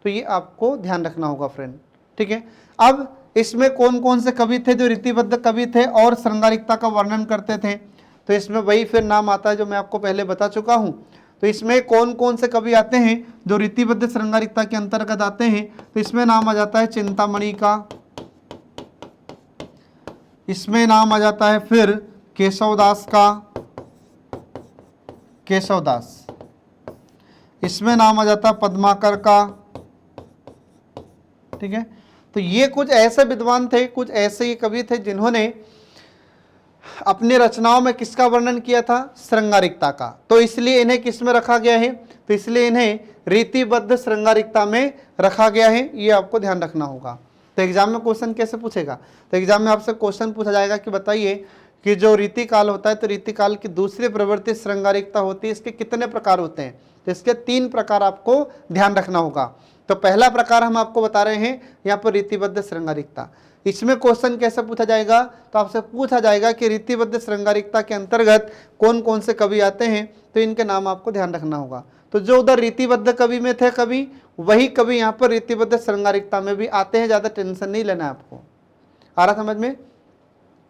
तो ये आपको ध्यान रखना होगा फ्रेंड, ठीक है। अब इसमें कौन कौन से कवि थे जो रीतिबद्ध कवि थे और श्रृंगारिकता का वर्णन करते थे, तो इसमें वही फिर नाम आता है जो मैं आपको पहले बता चुका हूं। तो इसमें कौन कौन से कवि आते हैं जो रीतिबद्ध श्रृंगारिकता के अंतर्गत आते हैं, तो इसमें नाम आ जाता है चिंतामणि का, इसमें नाम आ जाता है फिर केशवदास का, केशवदास, इसमें नाम आ जाता है पद्माकर का, ठीक है। तो ये कुछ ऐसे विद्वान थे, कुछ ऐसे ये कवि थे जिन्होंने अपनी रचनाओं में किसका वर्णन किया था, श्रृंगारिकता का। तो इसलिए इन्हें किस में रखा गया है, तो इसलिए इन्हें रीतिबद्ध श्रृंगारिकता में रखा गया है, ये आपको ध्यान रखना होगा। तो एग्जाम में क्वेश्चन कैसे पूछेगा, तो एग्जाम में आपसे क्वेश्चन पूछा जाएगा कि बताइए कि जो रीति काल होता है तो रीति काल की दूसरी प्रवृत्ति श्रृंगारिकता होती है, इसके कितने प्रकार होते हैं, तो इसके 3 प्रकार आपको ध्यान रखना होगा। तो पहला प्रकार हम आपको बता रहे हैं यहाँ पर रीतिबद्ध श्रृंगारिकता। इसमें क्वेश्चन कैसे पूछा जाएगा, तो आपसे पूछा जाएगा कि रीतिबद्ध श्रृंगारिकता के अंतर्गत कौन कौन से कवि आते हैं, तो इनके नाम आपको ध्यान रखना होगा। तो जो उधर रीतिबद्ध कवि में थे कवि, वही कवि यहाँ पर रीतिबद्ध श्रृंगारिकता में भी आते हैं, ज़्यादा टेंशन नहीं लेना है आपको। आ रहा समझ में,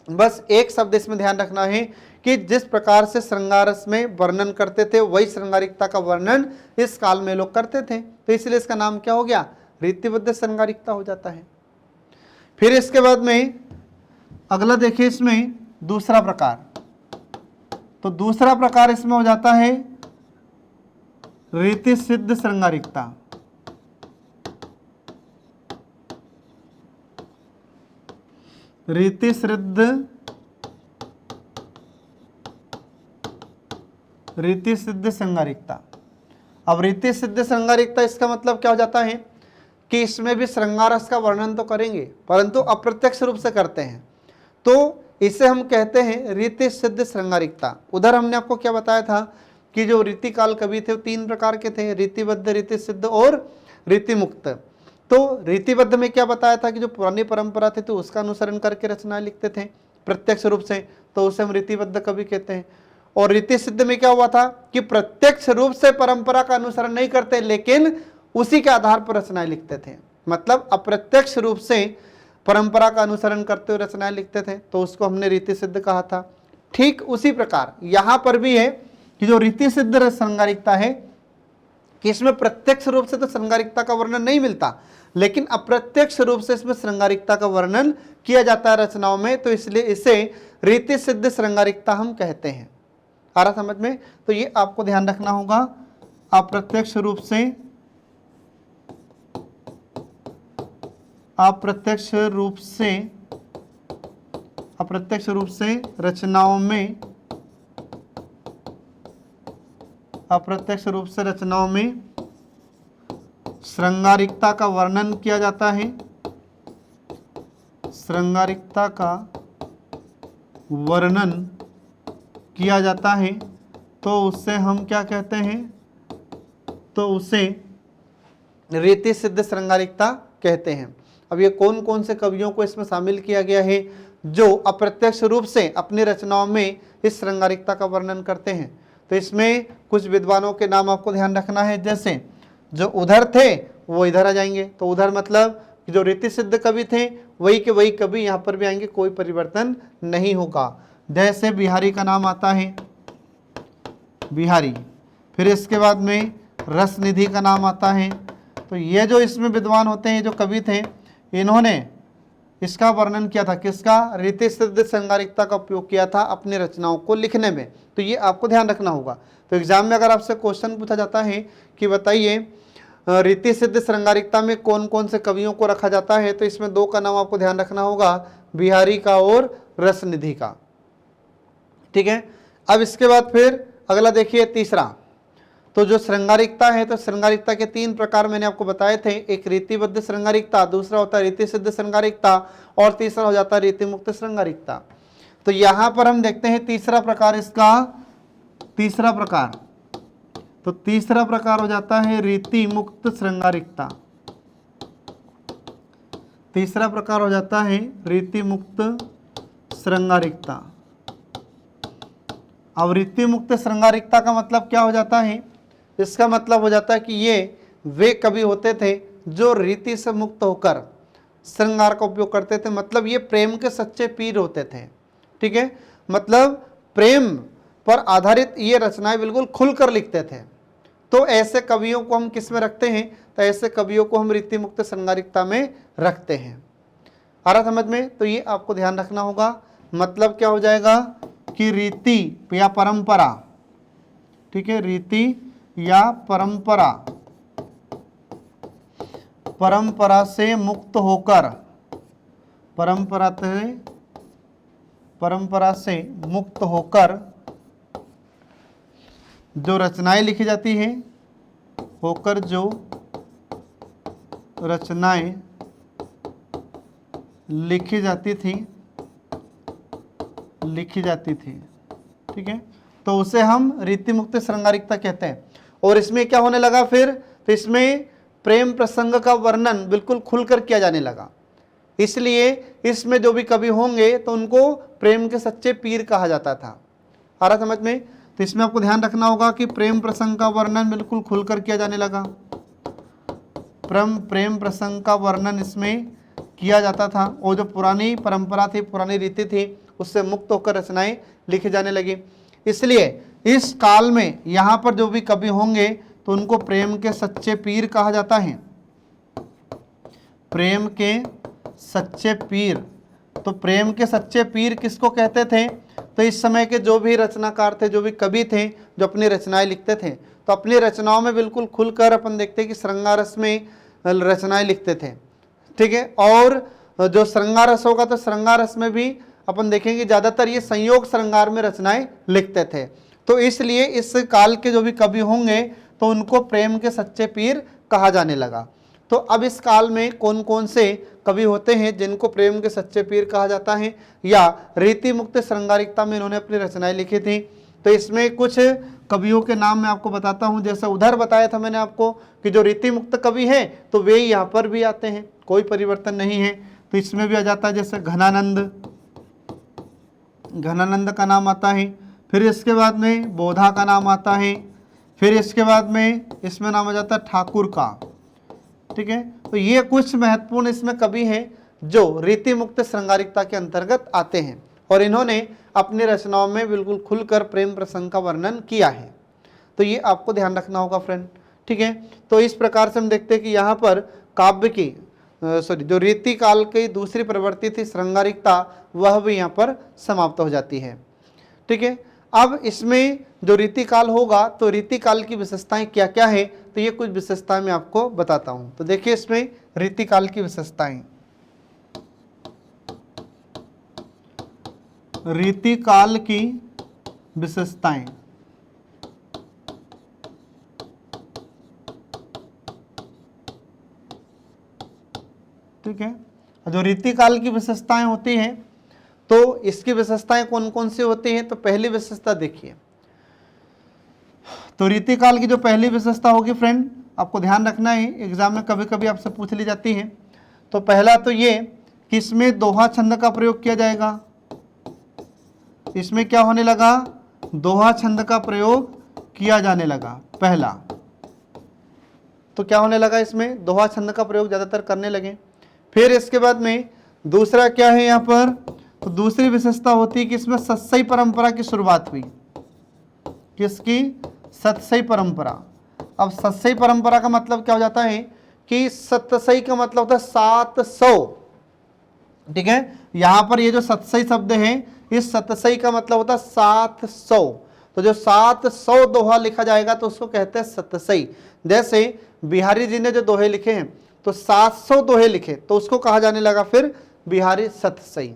बस एक शब्द इसमें ध्यान रखना है कि जिस प्रकार से श्रृंगारस में वर्णन करते थे वही श्रृंगारिकता का वर्णन इस काल में लोग करते थे, तो इसलिए इसका नाम क्या हो गया, रीतिबद्ध श्रृंगारिकता हो जाता है। फिर इसके बाद में अगला देखिए, इसमें दूसरा प्रकार, तो दूसरा प्रकार इसमें हो जाता है रीति सिद्ध श्रृंगारिकता। रीति सिद्ध श्रृंगारिकता। अब रीति सिद्ध श्रृंगारिकता इसका मतलब क्या हो जाता है कि इसमें भी श्रृंगारस का वर्णन तो करेंगे परंतु अप्रत्यक्ष रूप से करते हैं, तो इसे हम कहते हैं रीति सिद्ध श्रृंगारिकता। उधर हमने आपको क्या बताया था कि जो रीति काल कवि थे वो 3 प्रकार के थे, रीतिबद्ध, रीति सिद्ध और रीति मुक्त। तो रीतिबद्ध में क्या बताया था कि जो पुरानी परंपरा थी तो उसका अनुसरण करके रचनाएं लिखते थे प्रत्यक्ष रूप से, तो उसे हम रीतिबद्ध कवि कहते हैं। और रीति सिद्ध में क्या हुआ था कि प्रत्यक्ष रूप से परंपरा का अनुसरण नहीं करते लेकिन उसी के आधार पर रचनाएं लिखते थे, मतलब अप्रत्यक्ष रूप से परंपरा का अनुसरण करते हुए रचनाएं लिखते थे, तो उसको हमने रीति सिद्ध कहा था। ठीक उसी प्रकार यहां पर भी है कि जो रीति सिद्ध श्रृंगारिकता है कि इसमें प्रत्यक्ष रूप से तो श्रृंगारिकता का वर्णन नहीं मिलता लेकिन अप्रत्यक्ष रूप से इसमें श्रृंगारिकता का वर्णन किया जाता है रचनाओं में, तो इसलिए इसे रीति सिद्ध श्रृंगारिकता हम कहते हैं। आ रहा समझ में, तो ये आपको ध्यान रखना होगा, अप्रत्यक्ष रूप से रचनाओं में, अप्रत्यक्ष रूप से रचनाओं में श्रृंगारिकता का वर्णन किया जाता है, श्रृंगारिकता का वर्णन किया जाता है, तो उससे हम क्या कहते हैं, तो उसे रीति सिद्ध श्रृंगारिकता कहते हैं। अब ये कौन कौन से कवियों को इसमें शामिल किया गया है जो अप्रत्यक्ष रूप से अपनी रचनाओं में इस श्रृंगारिकता का वर्णन करते हैं, तो इसमें कुछ विद्वानों के नाम आपको ध्यान रखना है। जैसे जो उधर थे वो इधर आ जाएंगे, तो उधर मतलब जो रीति सिद्ध कवि थे वही के वही कवि यहाँ पर भी आएंगे, कोई परिवर्तन नहीं होगा। जैसे बिहारी का नाम आता है, बिहारी, फिर इसके बाद में रसनिधि का नाम आता है। तो ये जो इसमें विद्वान होते हैं, जो कवि थे, इन्होंने इसका वर्णन किया था। किसका? रीति सिद्ध श्रृंगारिकता का उपयोग किया था अपनी रचनाओं को लिखने में। तो ये आपको ध्यान रखना होगा। तो एग्जाम में अगर आपसे क्वेश्चन पूछा जाता है कि बताइए रीति सिद्ध श्रृंगारिकता में कौन कौन से कवियों को रखा जाता है, तो इसमें दो का नाम आपको ध्यान रखना होगा, बिहारी का और रसनिधि का। ठीक है। अब इसके बाद फिर अगला देखिए तीसरा, तो जो श्रृंगारिकता है, तो श्रृंगारिकता के 3 प्रकार मैंने आपको बताए थे। एक रीतिबद्ध श्रृंगारिकता, दूसरा होता है रीति सिद्ध श्रृंगारिकता और तीसरा हो जाता है रीति मुक्त श्रृंगारिकता। तो यहां पर हम देखते हैं तीसरा प्रकार, इसका तीसरा प्रकार, तो तीसरा प्रकार हो जाता है रीति मुक्त श्रृंगारिकता। तीसरा प्रकार हो जाता है रीति मुक्त श्रृंगारिकता। अब रीति मुक्त श्रृंगारिकता का मतलब क्या हो जाता है? इसका मतलब हो जाता है कि ये वे कवि होते थे जो रीति से मुक्त होकर श्रृंगार का उपयोग करते थे। मतलब ये प्रेम के सच्चे पीर होते थे। ठीक है, मतलब प्रेम पर आधारित ये रचनाएं बिल्कुल खुलकर लिखते थे। तो ऐसे कवियों को हम किस में रखते हैं? तो ऐसे कवियों को हम रीति मुक्त श्रृंगारिकता में रखते हैं। आ रहा समझ में? तो ये आपको ध्यान रखना होगा। मतलब क्या हो जाएगा कि रीति या परंपरा, ठीक है, रीति या परंपरा, परंपरा से मुक्त होकर, परंपरा से मुक्त होकर जो रचनाएं लिखी जाती हैं, होकर जो रचनाएं लिखी जाती थी, ठीक है, तो उसे हम रीति मुक्त श्रृंगारिकता कहते हैं। और इसमें क्या होने लगा फिर? तो इसमें प्रेम प्रसंग का वर्णन बिल्कुल खुलकर किया जाने लगा। इसलिए इसमें जो भी कवि होंगे तो उनको प्रेम के सच्चे पीर कहा जाता था। आ रहा समझ में? तो इसमें आपको ध्यान रखना होगा कि प्रेम प्रसंग का वर्णन बिल्कुल खुलकर किया जाने लगा। प्रेम प्रसंग का वर्णन इसमें किया जाता था और जो पुरानी परंपरा थी, पुरानी रीति थी, उससे मुक्त होकर रचनाएं लिखी जाने लगी। इसलिए इस काल में यहाँ पर जो भी कवि होंगे तो उनको प्रेम के सच्चे पीर कहा जाता है। प्रेम के सच्चे पीर। तो प्रेम के सच्चे पीर किसको कहते थे? तो इस समय के जो भी रचनाकार थे, जो भी कवि थे, जो अपनी रचनाएं लिखते थे, तो अपनी रचनाओं में बिल्कुल खुलकर अपन देखते हैं कि श्रृंगार रस में रचनाएं लिखते थे। ठीक है, और जो श्रृंगार रस होगा तो श्रृंगार रस में भी अपन देखेंगे ज़्यादातर ये संयोग श्रृंगार में रचनाएं लिखते थे। तो इसलिए इस काल के जो भी कवि होंगे तो उनको प्रेम के सच्चे पीर कहा जाने लगा। तो अब इस काल में कौन कौन से कवि होते हैं जिनको प्रेम के सच्चे पीर कहा जाता है या रीति मुक्त श्रृंगारिकता में इन्होंने अपनी रचनाएं लिखी थी? तो इसमें कुछ कवियों के नाम मैं आपको बताता हूं। जैसे उधर बताया था मैंने आपको कि जो रीति मुक्त कवि हैं तो वे यहाँ पर भी आते हैं, कोई परिवर्तन नहीं है। तो इसमें भी आ जाता है, जैसे घनानंद का नाम आता है, फिर इसके बाद में बोधा का नाम आता है, फिर इसके बाद में इसमें नाम आ जाता है ठाकुर का। ठीक है, तो ये कुछ महत्वपूर्ण इसमें कवि हैं जो रीति मुक्त श्रृंगारिकता के अंतर्गत आते हैं और इन्होंने अपनी रचनाओं में बिल्कुल खुलकर प्रेम प्रसंग का वर्णन किया है। तो ये आपको ध्यान रखना होगा फ्रेंड। ठीक है, तो इस प्रकार से हम देखते हैं कि यहाँ पर काव्य की जो रीति काल की दूसरी प्रवृत्ति थी श्रृंगारिकता, वह भी यहाँ पर समाप्त हो जाती है। ठीक है, अब इसमें जो रीति काल होगा तो रीति काल की विशेषताएं क्या क्या है, तो ये कुछ विशेषताएं मैं आपको बताता हूं। तो देखिए इसमें रीति काल की विशेषताएं, रीति काल की विशेषताएं। ठीक है, जो रीति काल की विशेषताएं होती हैं तो इसकी विशेषताएं कौन कौन सी होती हैं? तो पहली विशेषता देखिए, तो रीति काल की जो पहली विशेषता होगी फ्रेंड, आपको ध्यान रखना है, एग्जाम में कभी कभी आपसे पूछ ली जाती है। तो पहला तो ये कि इसमें दोहा छंद का प्रयोग किया जाएगा। इसमें क्या होने लगा? दोहा छंद का प्रयोग किया जाने लगा पहला। तो क्या होने लगा? इसमें दोहा छंद का प्रयोग ज़्यादातर करने लगे। फिर इसके बाद में दूसरा क्या है यहाँ पर? तो दूसरी विशेषता होती है कि इसमें सतसई परंपरा की शुरुआत हुई। किसकी? सतसई परंपरा। अब सतसई परंपरा का मतलब क्या हो जाता है कि सतसई का मतलब होता है 700। ठीक है। यहाँ पर ये जो सतसई शब्द है, इस सतसई का मतलब होता है 700। तो जो 700 दोहा लिखा जाएगा तो उसको कहते हैं सतसई। जैसे बिहारी जी ने जो दोहे लिखे हैं तो 700 दोहे लिखे तो उसको कहा जाने लगा फिर बिहारी सतसई।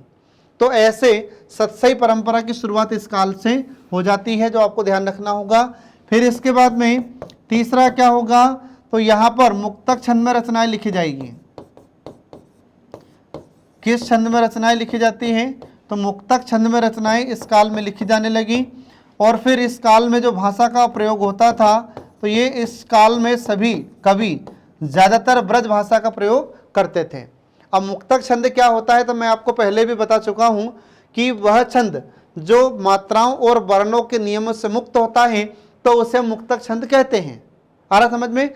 तो ऐसे सतसई परंपरा की शुरुआत इस काल से हो जाती है, जो आपको ध्यान रखना होगा। फिर इसके बाद में तीसरा क्या होगा, तो यहाँ पर मुक्तक छंद में रचनाएं लिखी जाएगी। किस छंद में रचनाएं लिखी जाती हैं, तो मुक्तक छंद में रचनाएं इस काल में लिखी जाने लगी। और फिर इस काल में जो भाषा का प्रयोग होता था, तो ये इस काल में सभी कवि ज़्यादातर ब्रज भाषा का प्रयोग करते थे। अब मुक्तक छंद क्या होता है, तो मैं आपको पहले भी बता चुका हूँ कि वह छंद जो मात्राओं और वर्णों के नियमों से मुक्त होता है तो उसे मुक्तक छंद कहते हैं। आ रहा समझ में।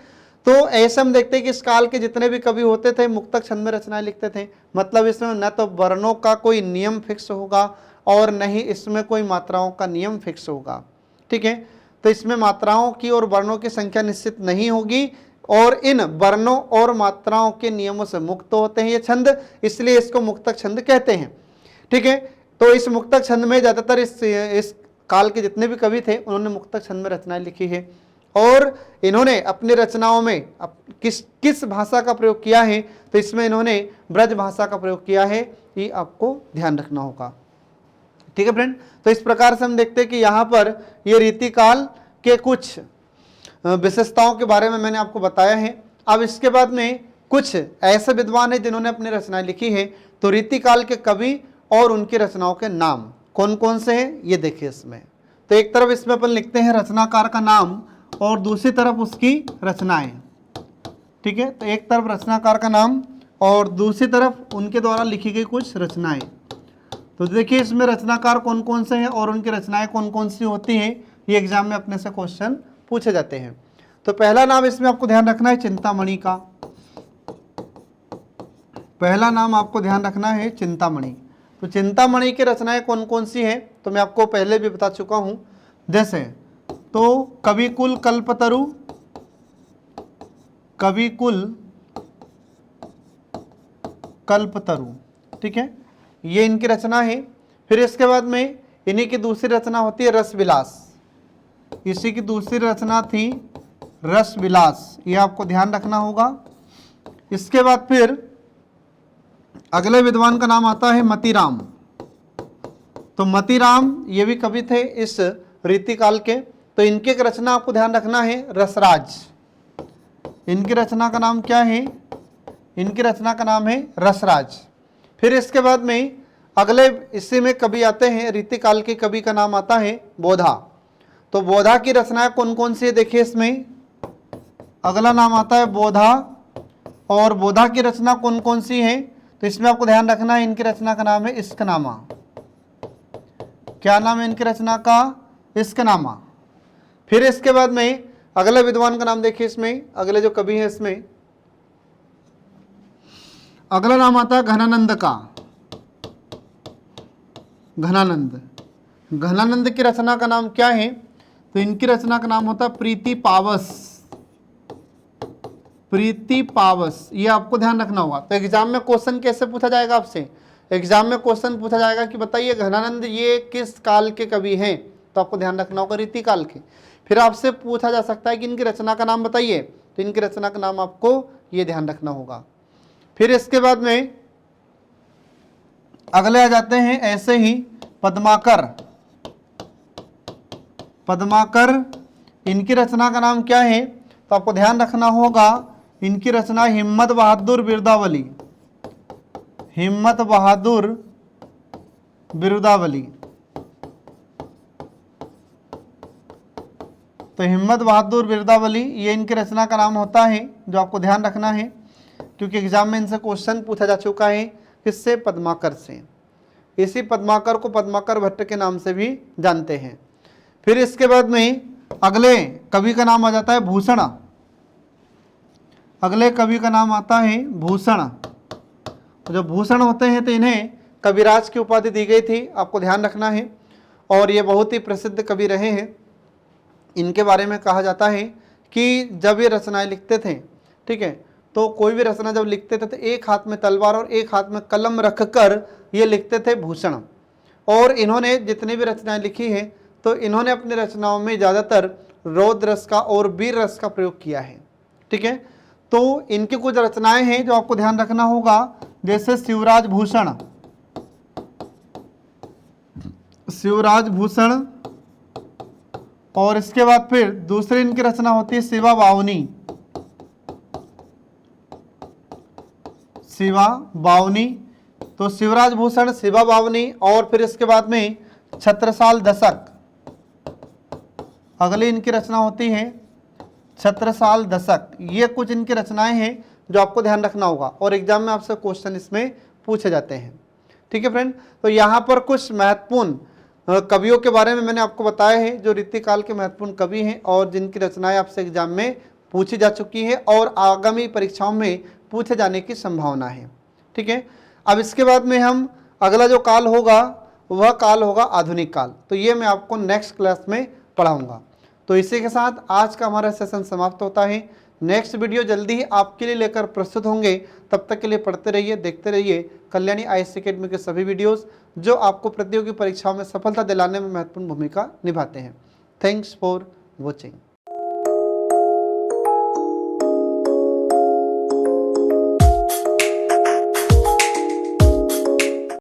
तो ऐसे हम देखते हैं कि इस काल के जितने भी कवि होते थे मुक्तक छंद में रचनाएं लिखते थे। मतलब इसमें न तो वर्णों का कोई नियम फिक्स होगा और न ही इसमें कोई मात्राओं का नियम फिक्स होगा। ठीक है, तो इसमें मात्राओं की और वर्णों की संख्या निश्चित नहीं होगी और इन वर्णों और मात्राओं के नियमों से मुक्त होते हैं ये छंद, इसलिए इसको मुक्तक छंद कहते हैं। ठीक है, तो इस मुक्तक छंद में ज़्यादातर इस काल के जितने भी कवि थे उन्होंने मुक्तक छंद में रचनाएं लिखी है। और इन्होंने अपनी रचनाओं में किस भाषा का प्रयोग किया है, तो इसमें इन्होंने ब्रज भाषा का प्रयोग किया है, ये आपको ध्यान रखना होगा। ठीक है फ्रेंड, तो इस प्रकार से हम देखते हैं कि यहाँ पर ये रीतिकाल के कुछ विशेषताओं के बारे में मैंने आपको बताया है। अब इसके बाद में कुछ ऐसे विद्वान हैं जिन्होंने अपनी रचनाएं लिखी है, तो रीतिकाल के कवि और उनकी रचनाओं के नाम कौन कौन से हैं ये देखिए इसमें। तो एक तरफ इसमें अपन लिखते हैं रचनाकार का नाम और दूसरी तरफ उसकी रचनाएं। ठीक है, तो एक तरफ रचनाकार का नाम और दूसरी तरफ उनके द्वारा लिखी गई कुछ रचनाएं। तो देखिए इसमें रचनाकार कौन कौन से हैं और उनकी रचनाएं कौन कौन सी होती हैं, ये एग्जाम में अपने से क्वेश्चन पूछे जाते हैं। तो पहला नाम इसमें आपको ध्यान रखना है चिंतामणि का। पहला नाम आपको ध्यान रखना है चिंतामणि। तो चिंतामणि की रचनाएं कौन कौन सी हैं, तो मैं आपको पहले भी बता चुका हूं। जैसे तो कविकुल कल्पतरु, कविकुल कल्पतरु, ठीक है, ये इनकी रचना है। फिर इसके बाद में इन्हीं की दूसरी रचना होती है रसविलास। इसी की दूसरी रचना थी रसविलास, ये आपको ध्यान रखना होगा। इसके बाद फिर अगले विद्वान का नाम आता है मतीराम। तो मतीराम ये भी कवि थे इस रीतिकाल के। तो इनकी एक रचना आपको ध्यान रखना है रसराज। इनकी रचना का नाम क्या है, इनकी रचना का नाम है रसराज। फिर इसके बाद में अगले इसी में कवि आते हैं, रीतिकाल के कवि का नाम आता है बोधा। तो बोधा की रचनाएं कौन कौन सी है देखिए इसमें, अगला नाम आता है बोधा। और बोधा की रचना कौन कौन सी है, तो इसमें आपको ध्यान रखना है इनकी रचना का नाम है इश्कनामा। क्या नाम है इनकी रचना का, इश्कनामा। फिर इसके बाद में अगले विद्वान का नाम देखिए इसमें, अगले जो कवि हैं इसमें अगला नाम आता है घनानंद का। घनानंद, घनानंद की रचना का नाम क्या है, तो इनकी रचना का नाम होता है प्रीति पावस। प्रीति पावस, ये आपको ध्यान रखना होगा। तो एग्जाम में क्वेश्चन कैसे पूछा जाएगा आपसे, एग्जाम में क्वेश्चन पूछा जाएगा कि बताइए घनानंद ये किस काल के कवि हैं, तो आपको ध्यान रखना होगा रीतिकाल के। फिर आपसे पूछा जा सकता है कि इनकी रचना का नाम बताइए, तो इनकी रचना का नाम आपको ये ध्यान रखना होगा। फिर इसके बाद में अगले आ जाते हैं ऐसे ही पद्माकर। पद्माकर, इनकी रचना का नाम क्या है, तो आपको ध्यान रखना होगा इनकी रचना हिम्मत बहादुर बिरुदावली। हिम्मत बहादुर बिरुदावली। तो हिम्मत बहादुर बिरुदावली ये इनकी रचना का नाम होता है, जो आपको ध्यान रखना है क्योंकि एग्जाम में इनसे क्वेश्चन पूछा जा चुका है। किससे, पद्माकर से। इसी पद्माकर को पद्माकर भट्ट के नाम से भी जानते हैं। फिर इसके बाद में अगले कवि का नाम आ जाता है भूषण। अगले कवि का नाम आता है भूषण। तो जो भूषण होते हैं तो इन्हें कविराज की उपाधि दी गई थी, आपको ध्यान रखना है। और ये बहुत ही प्रसिद्ध कवि रहे हैं। इनके बारे में कहा जाता है कि जब ये रचनाएं लिखते थे, ठीक है, तो कोई भी रचना जब लिखते थे तो एक हाथ में तलवार और एक हाथ में कलम रखकर ये लिखते थे भूषण। और इन्होंने जितनी भी रचनाएं लिखी हैं तो इन्होंने अपनी रचनाओं में ज़्यादातर रौद्र रस का और वीर रस का प्रयोग किया है। ठीक है, तो इनकी कुछ रचनाएं हैं जो आपको ध्यान रखना होगा, जैसे शिवराज भूषण, शिवराज भूषण, और इसके बाद फिर दूसरी इनकी रचना होती है शिवा बावनी, शिवा बावनी। तो शिवराज भूषण, शिवा बावनी, और फिर इसके बाद में छत्रसाल दशक, अगली इनकी रचना होती है छत्रसाल दशक। ये कुछ इनकी रचनाएं हैं जो आपको ध्यान रखना होगा और एग्जाम में आपसे क्वेश्चन इसमें पूछे जाते हैं। ठीक है फ्रेंड, तो यहाँ पर कुछ महत्वपूर्ण कवियों के बारे में मैंने आपको बताया है जो रीतिकाल के महत्वपूर्ण कवि हैं और जिनकी रचनाएं आपसे एग्जाम में पूछी जा चुकी है और आगामी परीक्षाओं में पूछे जाने की संभावना है। ठीक है, अब इसके बाद में हम अगला जो काल होगा वह काल होगा आधुनिक काल। तो ये मैं आपको नेक्स्ट क्लास में पढ़ाऊंगा। तो इसी के साथ आज का हमारा सेशन समाप्त होता है। नेक्स्ट वीडियो जल्दी ही आपके लिए लेकर प्रस्तुत होंगे। तब तक के लिए पढ़ते रहिए, देखते रहिए कल्याणी IAS अकेडमी के सभी वीडियोस जो आपको प्रतियोगी परीक्षाओं में सफलता दिलाने में महत्वपूर्ण भूमिका निभाते हैं। Thanks for watching.